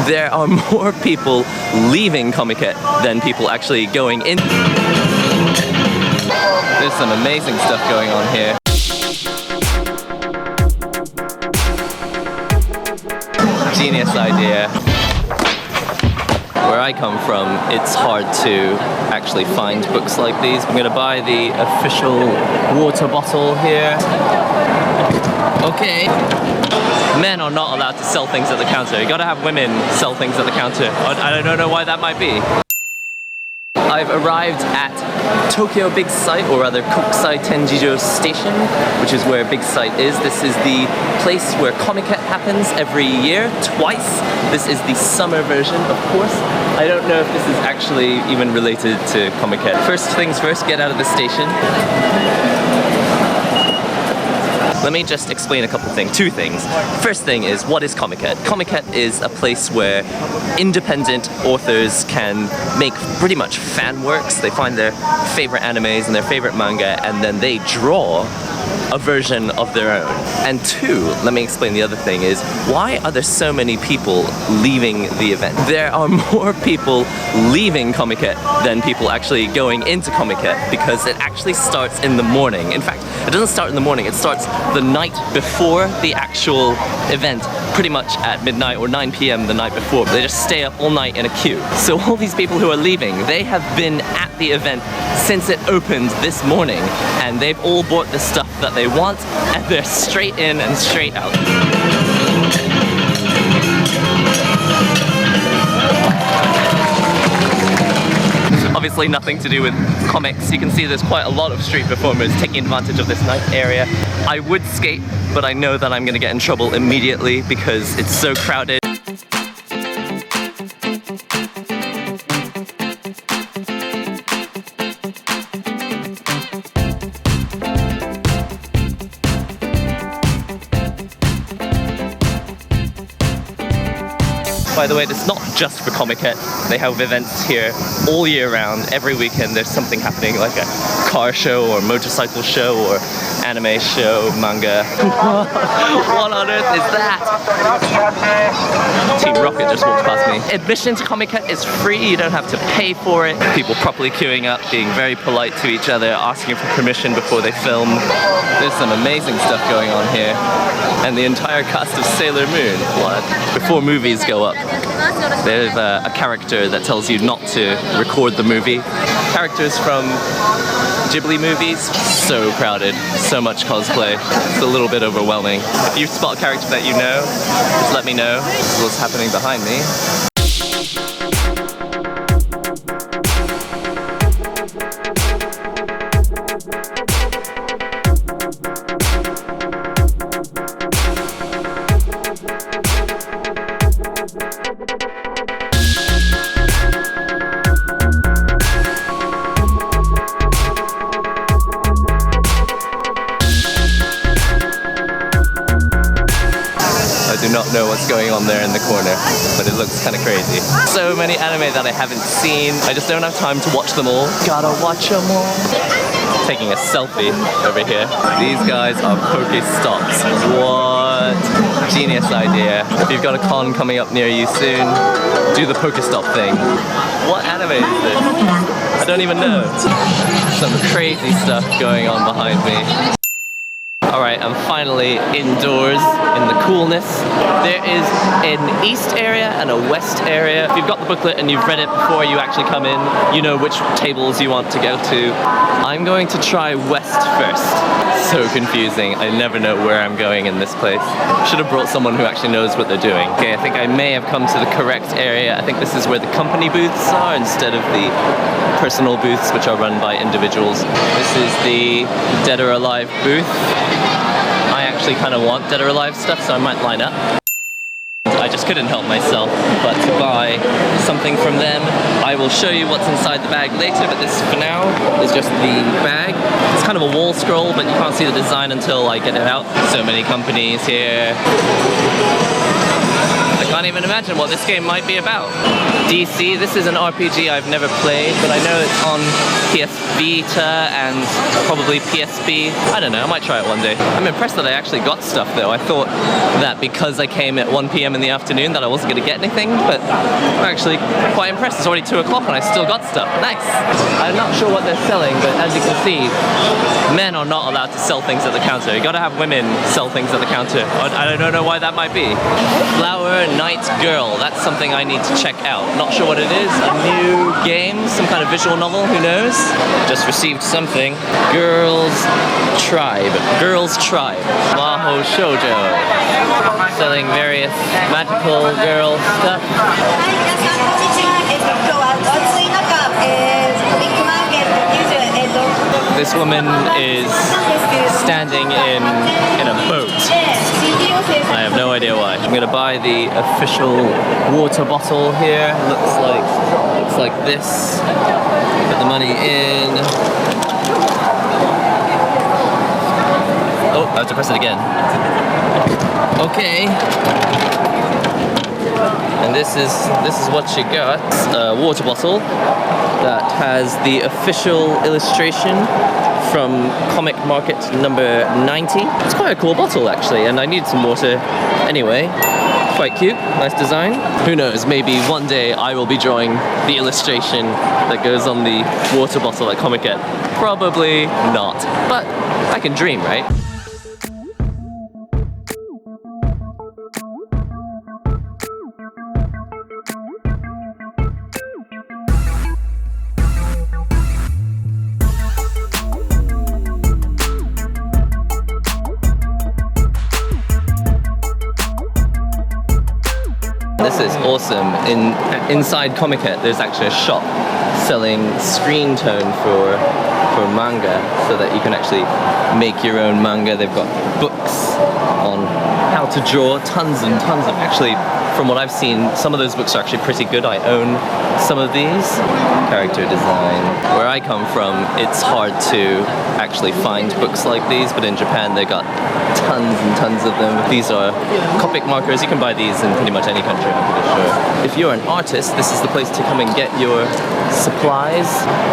There are more people leaving Comiket than people actually going in. There's some amazing stuff going on here. Genius idea. Where I come from, it's hard to actually find books like these. I'm gonna buy the official water bottle here. Okay. Men are not allowed to sell things at the counter. You gotta have women sell things at the counter. I don't know why that might be. I've arrived at Tokyo Big Sight, or rather Kokusai Tenjijo Station, which is where Big Sight is. This is the place where Comiket happens every year, twice. This is the summer version, of course. I don't know if this is actually even related to Comiket. First things first, get out of the station. Let me just explain a couple things, two things. First thing is, what is Comiket? Comiket is a place where independent authors can make pretty much fan works. They find their favorite animes and their favorite manga, and then they draw a version of their own. And two, let me explain the other thing is, why are there so many people leaving the event? There are more people leaving Comiket than people actually going into Comiket, because it actually starts in the morning. In fact, it doesn't start in the morning, it starts the night before the actual event, pretty much at midnight or 9 p.m. the night before. They just stay up all night in a queue. So all these people who are leaving, they have been at the event since it opened this morning, and they've all bought the stuff that they want, and they're straight in and straight out. Obviously nothing to do with comics. You can see there's quite a lot of street performers taking advantage of this nice area. I would skate, but I know that I'm gonna get in trouble immediately because it's so crowded. By the way, it's not just for Comiket. They have events here all year round. Every weekend there's something happening, like a car show or motorcycle show or anime show, manga. What on earth is that? Team Rocket just walked past me. Admission to Comiket is free. You don't have to pay for it. People properly queuing up, being very polite to each other, asking for permission before they film. There's some amazing stuff going on here. And the entire cast of Sailor Moon. What? Before movies go up, there's a character that tells you not to record the movie. Characters from Ghibli movies, so crowded, so much cosplay. It's a little bit overwhelming. If you spot a character that you know, just let me know. This is what's happening behind me. I do not know what's going on there in the corner, but it looks kind of crazy. So many anime that I haven't seen. I just don't have time to watch them all. Gotta watch them all. Taking a selfie over here. These guys are Pokestops. What? Genius idea. If you've got a con coming up near you soon, do the Pokestop thing. What anime is this? I don't even know. Some crazy stuff going on behind me. Alright, I'm finally indoors in the coolness. There is an east area and a west area. If you've got the booklet and you've read it before you actually come in, you know which tables you want to go to. I'm going to try west first. So confusing. I never know where I'm going in this place. Should have brought someone who actually knows what they're doing. Okay, I think I may have come to the correct area. I think this is where the company booths are instead of the personal booths, which are run by individuals. This is the Dead or Alive booth. I actually kind of want Dead or Alive stuff, so I might line up. I just couldn't help myself but to buy something from them. I will show you what's inside the bag later, but this for now is just the bag. It's kind of a wall scroll, but you can't see the design until I get it out. So many companies here. Like Can't even imagine what this game might be about. DC, this is an RPG I've never played, but I know it's on PS Vita and probably PSP. I don't know, I might try it one day. I'm impressed that I actually got stuff though. I thought that because I came at 1 PM in the afternoon that I wasn't going to get anything, but I'm actually quite impressed. It's already 2 o'clock and I still got stuff. Nice! I'm not sure what they're selling, but as you can see, men are not allowed to sell things at the counter. You gotta have women sell things at the counter. I don't know why that might be. Flower Night Girl, that's something I need to check out. Not sure what it is. A new game, some kind of visual novel, who knows? Just received something. Girls Tribe. Girls Tribe. Maho Shoujo. Selling various magical girl stuff. This woman is standing in a boat. I have no idea why. I'm gonna buy the official water bottle here. Looks like this. Put the money in. Oh, I have to press it again. Okay. And this is what she got. A water bottle that has the official illustration from Comic Market number 90. It's quite a cool bottle actually, and I need some water anyway. Quite cute, nice design. Who knows, maybe one day I will be drawing the illustration that goes on the water bottle at Comiket. Probably not, but I can dream, right? This is awesome. Inside Comiket, there's actually a shop selling screen tone for manga, so that you can actually make your own manga. They've got books on how to draw, tons and tons of. Actually, from what I've seen, some of those books are actually pretty good. I own some of these. Character design. Where I come from, it's hard to actually find books like these, but in Japan they got tons and tons of them. These are Copic markers. You can buy these in pretty much any country, I'm pretty sure. If you're an artist, this is the place to come and get your supplies.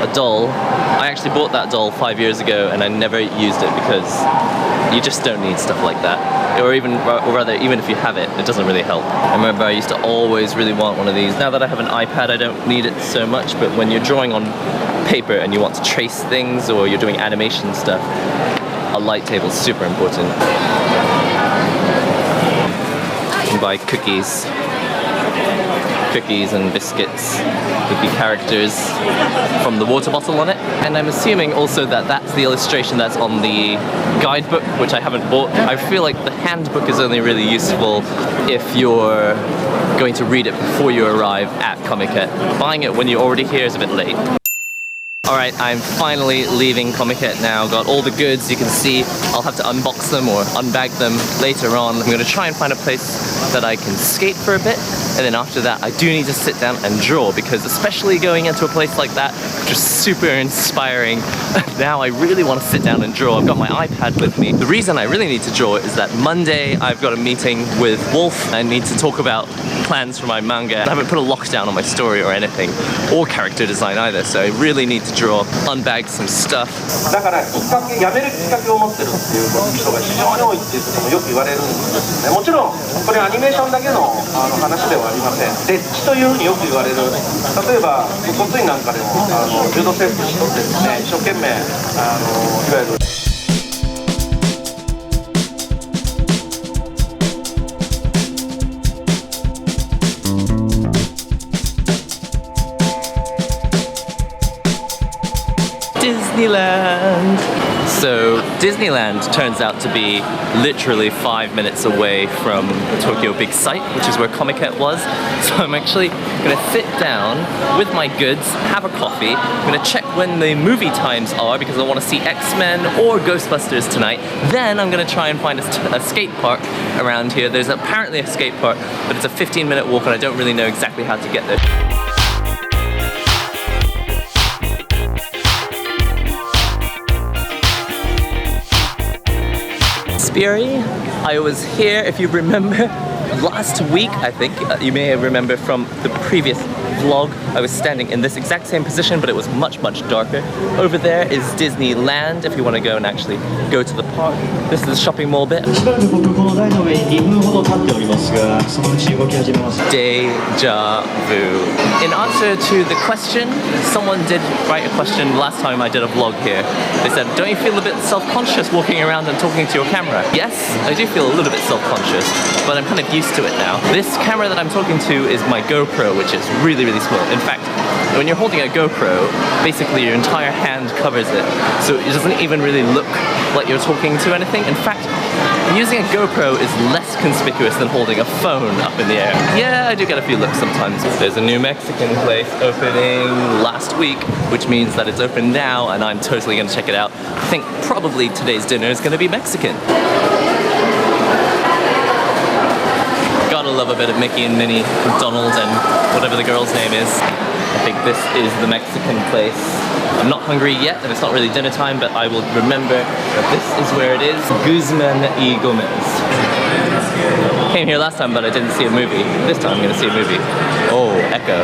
A doll. I actually bought that doll 5 years ago and I never used it because you just don't need stuff like that. Or rather, even if you have it, it doesn't really help. I remember I used to always really want one of these. Now that I have an iPad, I don't need it so much, but when you're drawing on paper and you want to trace things or you're doing animation stuff, a light table is super important. You can buy cookies and biscuits with the characters from the water bottle on it. And I'm assuming also that that's the illustration that's on the guidebook, which I haven't bought. I feel like the handbook is only really useful if you're going to read it before you arrive at Comiket. Buying it when you're already here is a bit late. Alright, I'm finally leaving Comiket now. Got all the goods, you can see. I'll have to unbox them or unbag them later on. I'm gonna try and find a place that I can skate for a bit, and then after that I do need to sit down and draw, because especially going into a place like that, which is super inspiring, now I really want to sit down and draw. I've got my iPad with me. The reason I really need to draw is that Monday I've got a meeting with Wolf. I need to talk about plans for my manga. I haven't put a lockdown on my story or anything, or character design either, so I really need to draw, unbag some stuff. だからきっかけ、やめるきっかけを持ってるっていう人が非常に多いっていうこともよく言われるんですね。もちろんこれアニメーションだけの話ではありません。で、というふうによく言われる。例えば骨髄なんかでも柔道整復師とってですね、一生懸命いわゆる。Disneyland! So Disneyland turns out to be literally 5 minutes away from Tokyo Big Sight, which is where Comiket was. So I'm actually gonna sit down with my goods, have a coffee. I'm gonna check when the movie times are because I want to see X-Men or Ghostbusters tonight. Then I'm gonna try and find a skate park around here. There's apparently a skate park, but it's a 15-minute walk and I don't really know exactly how to get there. I was here, if you remember, last week, I think, you may remember from the previous vlog, I was standing in this exact same position, but it was much, much darker. Over there is Disneyland, if you want to go and actually go to the park. This is the shopping mall bit. Deja vu. In answer to the question, someone did write a question last time I did a vlog here. They said, don't you feel a bit self-conscious walking around and talking to your camera? Yes, I do feel a little bit self-conscious, but I'm kind of used to it now. This camera that I'm talking to is my GoPro, which is really, really small. In fact, when you're holding a GoPro, basically your entire hand covers it, so it doesn't even really look like you're talking to anything. In fact, using a GoPro is less conspicuous than holding a phone up in the air. Yeah, I do get a few looks sometimes. There's a new Mexican place opening last week, which means that it's open now, and I'm totally gonna check it out. I think probably today's dinner is gonna be Mexican. Gotta love a bit of Mickey and Minnie, Donald, and whatever the girl's name is. I think this is the Mexican place. I'm not hungry yet, and it's not really dinner time, but I will remember that this is where it is. Guzman y Gomez. Came here last time, but I didn't see a movie. This time I'm gonna see a movie. Oh, Echo.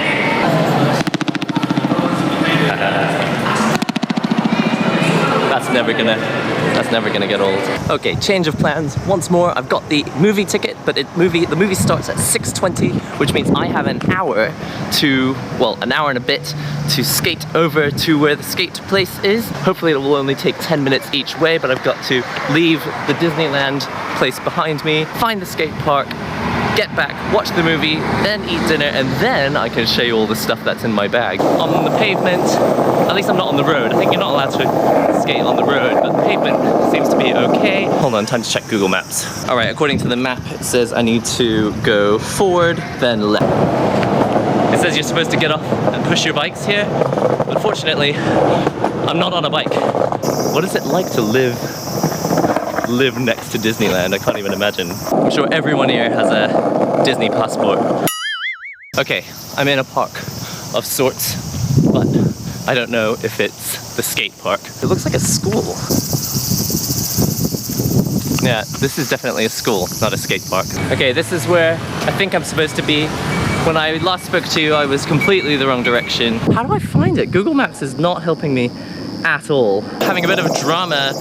That's never gonna get old. Okay, change of plans once more. I've got the movie ticket, but the movie starts at 6:20, which means I have an hour an hour and a bit to skate over to where the skate place is. Hopefully it will only take 10 minutes each way, but I've got to leave the Disneyland place behind me, find the skate park, get back, watch the movie, then eat dinner, and then I can show you all the stuff that's in my bag. On the pavement, at least I'm not on the road. I think you're not allowed to skate on the road, but the pavement seems to be okay. Hold on, time to check Google Maps. All right, according to the map, it says I need to go forward, then left. It says you're supposed to get off and push your bikes here. Unfortunately, I'm not on a bike. What is it like to live next to Disneyland? I can't even imagine. I'm sure everyone here has a Disney passport. Okay, I'm in a park of sorts, but I don't know if it's the skate park. It looks like a school. Yeah, this is definitely a school, not a skate park. Okay, this is where I think I'm supposed to be. When I last spoke to you, I was completely the wrong direction. How do I find it? Google Maps is not helping me at all. Having a bit of a drama,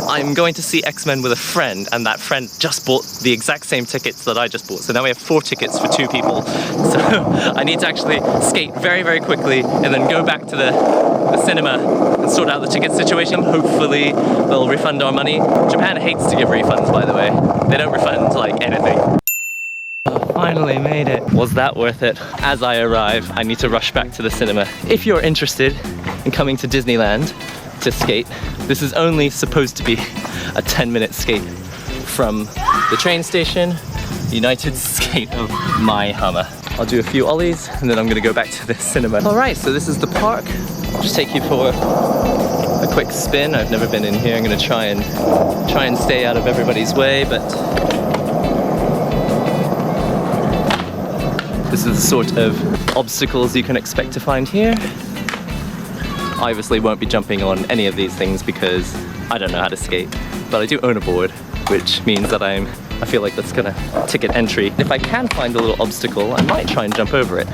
I'm going to see X-Men with a friend, and that friend just bought the exact same tickets that I just bought. So now we have 4 tickets for 2 people. So I need to actually skate very, very quickly and then go back to the cinema and sort out the ticket situation. Hopefully they'll refund our money. Japan hates to give refunds, by the way. They don't refund like anything. Finally made it. Was that worth it? As I arrive, I need to rush back to the cinema. If you're interested in coming to Disneyland to skate, this is only supposed to be a 10-minute skate from the train station, United Skate of My Hammer. I'll do a few ollies and then I'm gonna go back to the cinema. All right, so this is the park. I'll just take you for a quick spin. I've never been in here. I'm gonna try and stay out of everybody's way, but this is the sort of obstacles you can expect to find here. I obviously won't be jumping on any of these things because I don't know how to skate, but I do own a board, which means that I feel like that's gonna ticket entry. If I can find a little obstacle, I might try and jump over it.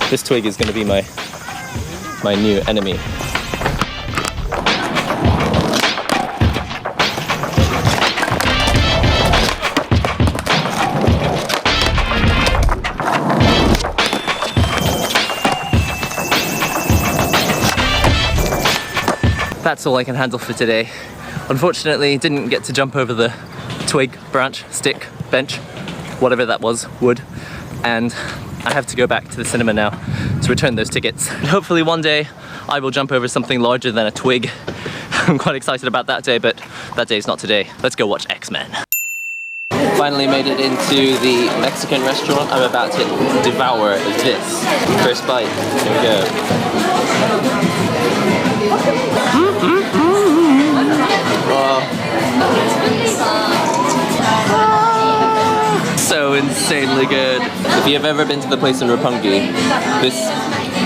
This twig is gonna be my new enemy. That's all I can handle for today. Unfortunately, didn't get to jump over the twig, branch, stick, bench, whatever that was, wood, and I have to go back to the cinema now to return those tickets. Hopefully one day I will jump over something larger than a twig. I'm quite excited about that day, but that day's not today. Let's go watch X-Men. Finally made it into the Mexican restaurant. I'm about to devour this. First bite, here we go. So insanely good. If you've ever been to the place in Roppongi, this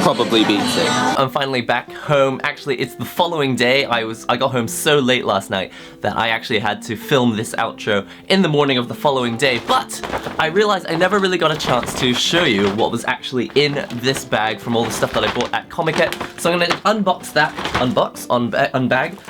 probably beats it. I'm finally back home. Actually, it's the following day. I got home so late last night that I actually had to film this outro in the morning of the following day, but I realized I never really got a chance to show you what was actually in this bag from all the stuff that I bought at Comiket. So I'm gonna unbag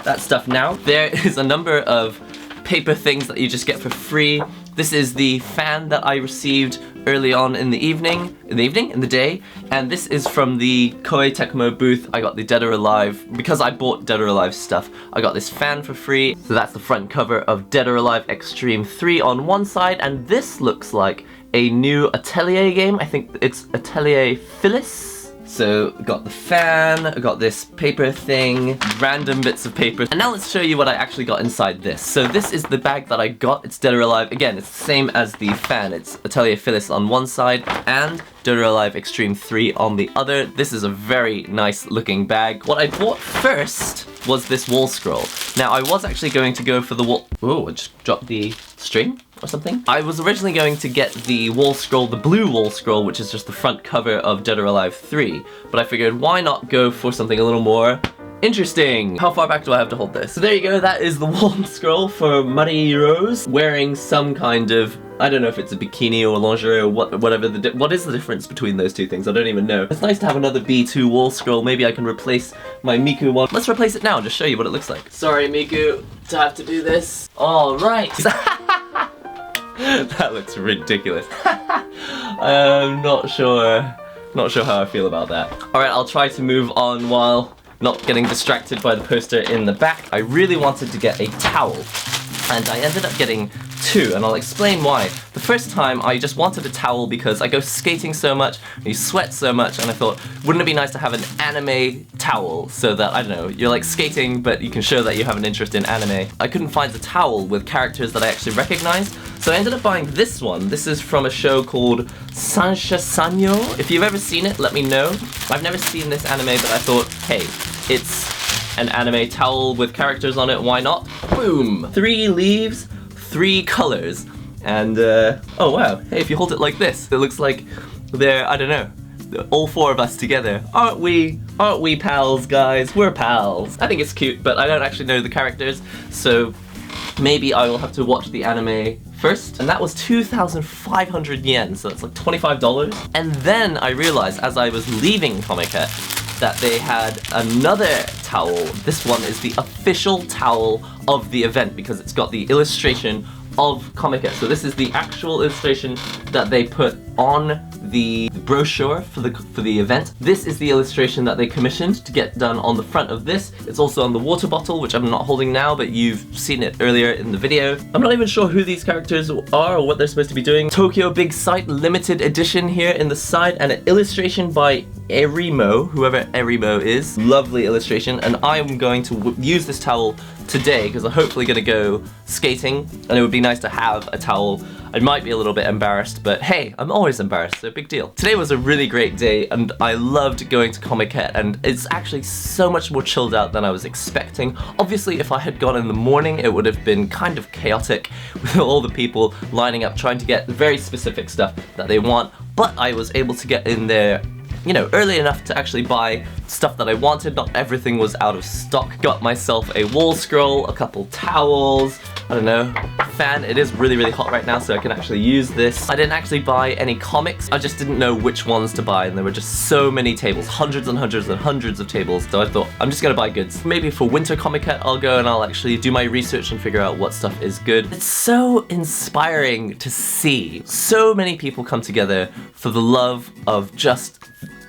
that stuff now. There is a number of paper things that you just get for free. This is the fan that I received early on in the day, and this is from the Koei Tecmo booth. I got the Dead or Alive, because I bought Dead or Alive stuff, I got this fan for free. So that's the front cover of Dead or Alive Extreme 3 on one side, and this looks like a new Atelier game. I think it's Atelier Phyllis. So, got the fan, got this paper thing, random bits of paper. And now let's show you what I actually got inside this. So this is the bag that I got. It's Dead or Alive. Again, it's the same as the fan. It's Atelier Phyllis on one side and Dead or Alive Extreme 3 on the other. This is a very nice looking bag. What I bought first was this wall scroll. Now, I was actually going to go for the wall... Oh, I just dropped the string or something. I was originally going to get the wall scroll, the blue wall scroll, which is just the front cover of Dead or Alive 3. But I figured, why not go for something a little more interesting? How far back do I have to hold this? So there you go, that is the wall scroll for Marie Rose, wearing some kind of, I don't know if it's a bikini or lingerie or whatever. What is the difference between those two things? I don't even know. It's nice to have another B2 wall scroll. Maybe I can replace my Miku one. Let's replace it now and just show you what it looks like. Sorry, Miku, to have to do this. All right. That looks ridiculous. I'm not sure how I feel about that. All right, I'll try to move on while not getting distracted by the poster in the back. I really wanted to get a towel, and I ended up getting two, and I'll explain why. The first time I just wanted a towel because I go skating so much, you sweat so much, and I thought, wouldn't it be nice to have an anime towel so that, I don't know, you're like skating but you can show that you have an interest in anime. I couldn't find a towel with characters that I actually recognized, so I ended up buying this one. This is from a show called Sansha Sanyo. If you've ever seen it, let me know. I've never seen this anime, but I thought, hey, it's an anime towel with characters on it, why not? Boom! 3 leaves, 3 colors, and oh wow, hey, if you hold it like this, it looks like they're, I don't know, all 4 of us together. Aren't we pals, guys? We're pals. I think it's cute, but I don't actually know the characters, so maybe I will have to watch the anime first. And that was 2,500 yen, so that's like $25. And then I realized as I was leaving Comiket that they had another towel. This one is the official towel of the event because it's got the illustration of Comiket. So this is the actual illustration that they put on the brochure for the event. This is the illustration that they commissioned to get done on the front of this. It's also on the water bottle, which I'm not holding now, but you've seen it earlier in the video. I'm not even sure who these characters are or what they're supposed to be doing. Tokyo Big Sight limited edition here in the side, and an illustration by Erimo, whoever Erimo is. Lovely illustration, and I'm going to use this towel today because I'm hopefully going to go skating, and it would be nice to have a towel. I might be a little bit embarrassed, but hey, I'm always embarrassed, so big deal. Today was a really great day, and I loved going to Comiket, and it's actually so much more chilled out than I was expecting. Obviously, if I had gone in the morning, it would have been kind of chaotic with all the people lining up trying to get very specific stuff that they want, but I was able to get in there, you know, early enough to actually buy stuff that I wanted. Not everything was out of stock. Got myself a wall scroll, a couple towels, I don't know, fan. It is really, really hot right now, so I can actually use this. I didn't actually buy any comics. I just didn't know which ones to buy, and there were just so many tables, hundreds and hundreds and hundreds of tables, so I thought, I'm just gonna buy goods. Maybe for Winter Comiket, I'll go and I'll actually do my research and figure out what stuff is good. It's so inspiring to see so many people come together for the love of just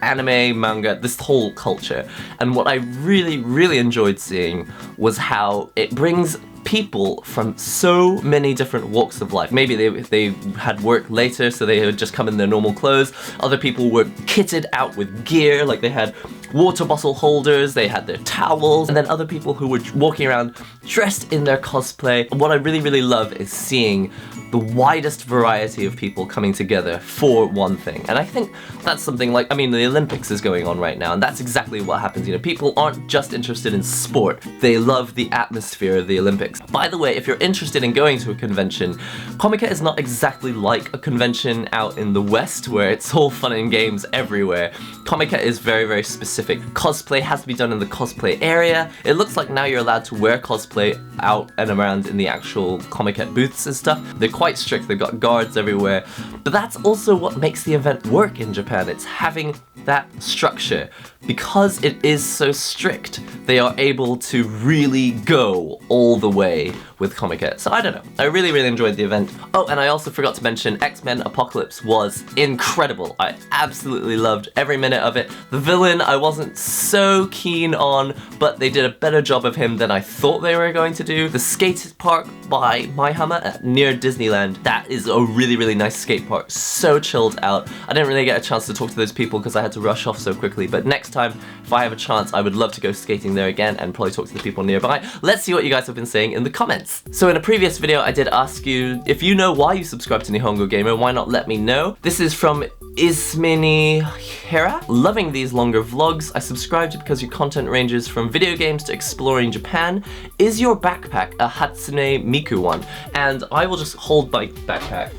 anime, manga, this whole culture. And what I really, really enjoyed seeing was how it brings people from so many different walks of life. Maybe they had work later, so they would just come in their normal clothes. Other people were kitted out with gear, like they had water bottle holders, they had their towels, and then other people who were walking around dressed in their cosplay. And what I really, really love is seeing the widest variety of people coming together for one thing. And I think that's something like, I mean, the Olympics is going on right now, and that's exactly what happens. You know, people aren't just interested in sport, they love the atmosphere of the Olympics. By the way, if you're interested in going to a convention, Comiket is not exactly like a convention out in the West where it's all fun and games everywhere. Comiket is very, very specific. Cosplay has to be done in the cosplay area. It looks like now you're allowed to wear cosplay out and around in the actual Comiket booths and stuff. They're quite strict, they've got guards everywhere. But that's also what makes the event work in Japan. It's having that structure. Because it is so strict, they are able to really go all the way with Comiket. So I don't know, I really, really enjoyed the event. Oh, and I also forgot to mention X-Men Apocalypse was incredible. I absolutely loved every minute of it. The villain I wasn't so keen on, but they did a better job of him than I thought they were going to do. The skate park by Maihama near Disneyland, that is a really, really nice skate park. So chilled out. I didn't really get a chance to talk to those people because I had to rush off so quickly, but next time, if I have a chance, I would love to go skating there again and probably talk to the people nearby. Let's see what you guys have been saying in the comments. So in a previous video, I did ask you, if you know why you subscribe to NihongoGamer, why not let me know? This is from Ismini Hera. Loving these longer vlogs. I subscribed because your content ranges from video games to exploring Japan. Is your backpack a Hatsune Miku one? And I will just hold my backpack.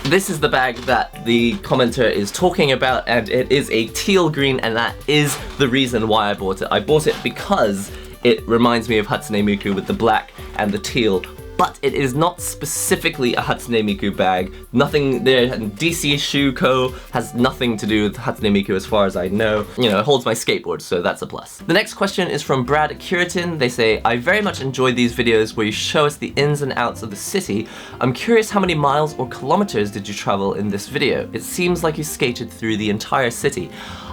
This is the bag that the commenter is talking about, and it is a teal green, and that is the reason why I bought it. I bought it because it reminds me of Hatsune Miku with the black and the teal, but it is not specifically a Hatsune Miku bag. Nothing there, DC Shoe Co. has nothing to do with Hatsune Miku as far as I know. You know, it holds my skateboard, so that's a plus. The next question is from Brad Curitin. They say, I very much enjoyed these videos where you show us the ins and outs of the city. I'm curious how many miles or kilometers did you travel in this video? It seems like you skated through the entire city.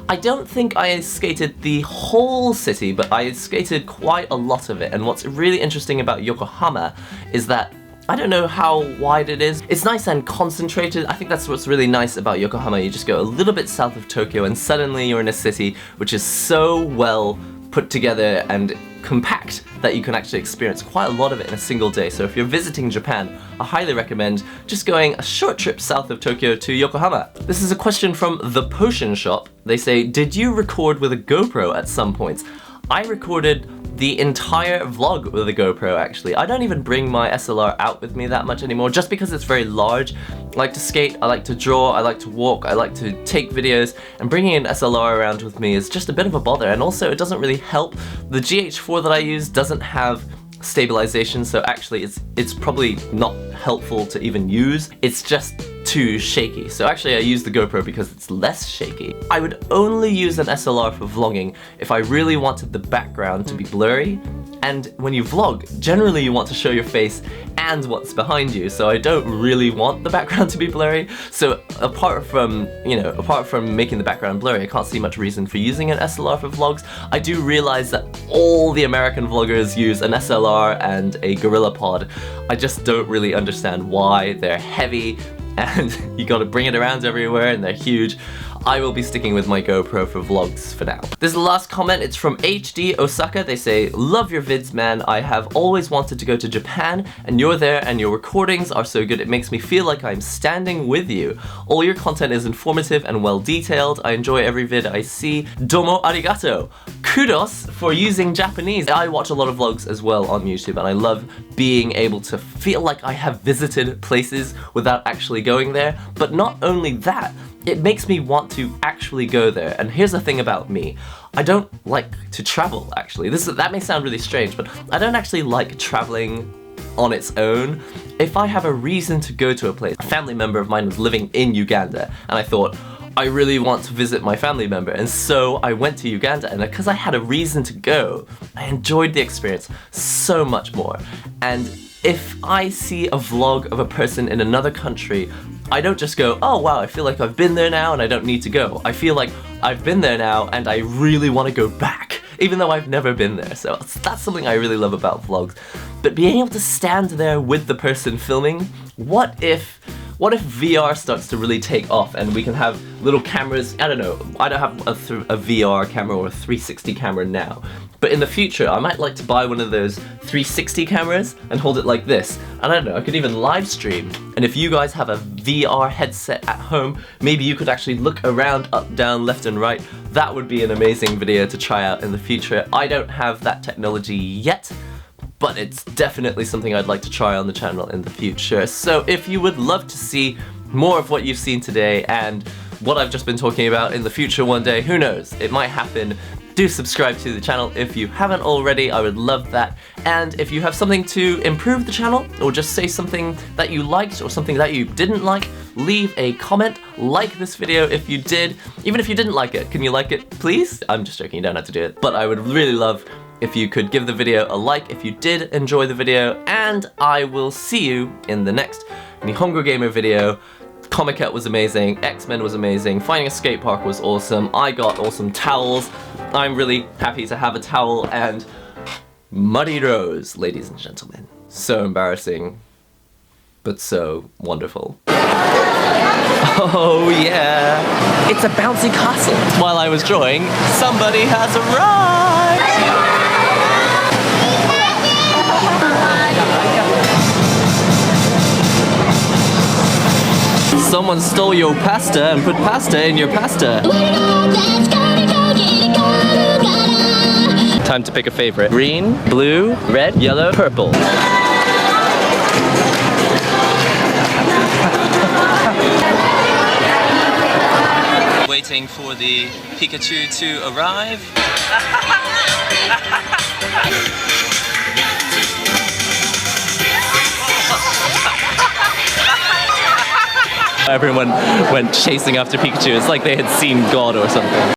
I don't think I skated the whole city, but I skated quite a lot of it, and what's really interesting about Yokohama is that I don't know how wide it is. It's nice and concentrated. I think that's what's really nice about Yokohama. You just go a little bit south of Tokyo and suddenly you're in a city which is so well put together and compact that you can actually experience quite a lot of it in a single day. So if you're visiting Japan, I highly recommend just going a short trip south of Tokyo to Yokohama. This is a question from The Potion Shop. They say, did you record with a GoPro at some points? I recorded the entire vlog with a GoPro actually. I don't even bring my SLR out with me that much anymore just because it's very large. I like to skate, I like to draw, I like to walk, I like to take videos, and bringing an SLR around with me is just a bit of a bother, and also it doesn't really help. The GH4 that I use doesn't have stabilization, so actually it's probably not helpful to even use. It's just too shaky. So actually I use the GoPro because it's less shaky. I would only use an SLR for vlogging if I really wanted the background to be blurry. And when you vlog, generally you want to show your face and what's behind you, so I don't really want the background to be blurry. So apart from, apart from making the background blurry, I can't see much reason for using an SLR for vlogs. I do realize that all the American vloggers use an SLR and a GorillaPod. I just don't really understand why. They're heavy and you gotta bring it around everywhere and they're huge. I will be sticking with my GoPro for vlogs for now. This is the last comment. It's from HD Osaka. They say, love your vids, man. I have always wanted to go to Japan, and you're there, and your recordings are so good it makes me feel like I'm standing with you. All your content is informative and well detailed. I enjoy every vid I see. Domo arigato. Kudos for using Japanese. I watch a lot of vlogs as well on YouTube, and I love being able to feel like I have visited places without actually going there. But not only that, it makes me want to actually go there. And here's the thing about me. I don't like to travel, actually. That may sound really strange, but I don't actually like traveling on its own. If I have a reason to go to a place, a family member of mine was living in Uganda, and I thought, I really want to visit my family member, and so I went to Uganda, and because I had a reason to go, I enjoyed the experience so much more. And if I see a vlog of a person in another country, I don't just go, oh wow, I feel like I've been there now and I don't need to go. I feel like I've been there now and I really want to go back, even though I've never been there. So that's something I really love about vlogs. But being able to stand there with the person filming, what if VR starts to really take off and we can have little cameras? I don't know, I don't have a VR camera or a 360 camera now, but in the future, I might like to buy one of those 360 cameras and hold it like this. And I don't know, I could even live stream. And if you guys have a VR headset at home, maybe you could actually look around, up, down, left and right. That would be an amazing video to try out in the future. I don't have that technology yet, but it's definitely something I'd like to try on the channel in the future. So if you would love to see more of what you've seen today and what I've just been talking about in the future one day, who knows, it might happen. Do subscribe to the channel if you haven't already, I would love that. And if you have something to improve the channel, or just say something that you liked or something that you didn't like, leave a comment, like this video if you did. Even if you didn't like it, can you like it, please? I'm just joking, you don't have to do it. But I would really love if you could give the video a like if you did enjoy the video, and I will see you in the next NihongoGamer video. Comiket was amazing, X-Men was amazing, finding a skate park was awesome, I got awesome towels. I'm really happy to have a towel, and Muddy Rose, ladies and gentlemen. So embarrassing, but so wonderful. Oh yeah, it's a bouncy castle. While I was drawing, somebody has arrived! Someone stole your pasta and put pasta in your pasta. Time to pick a favorite. Green, blue, red, yellow, purple. Waiting for the Pikachu to arrive. Everyone went chasing after Pikachu. It's like they had seen God or something.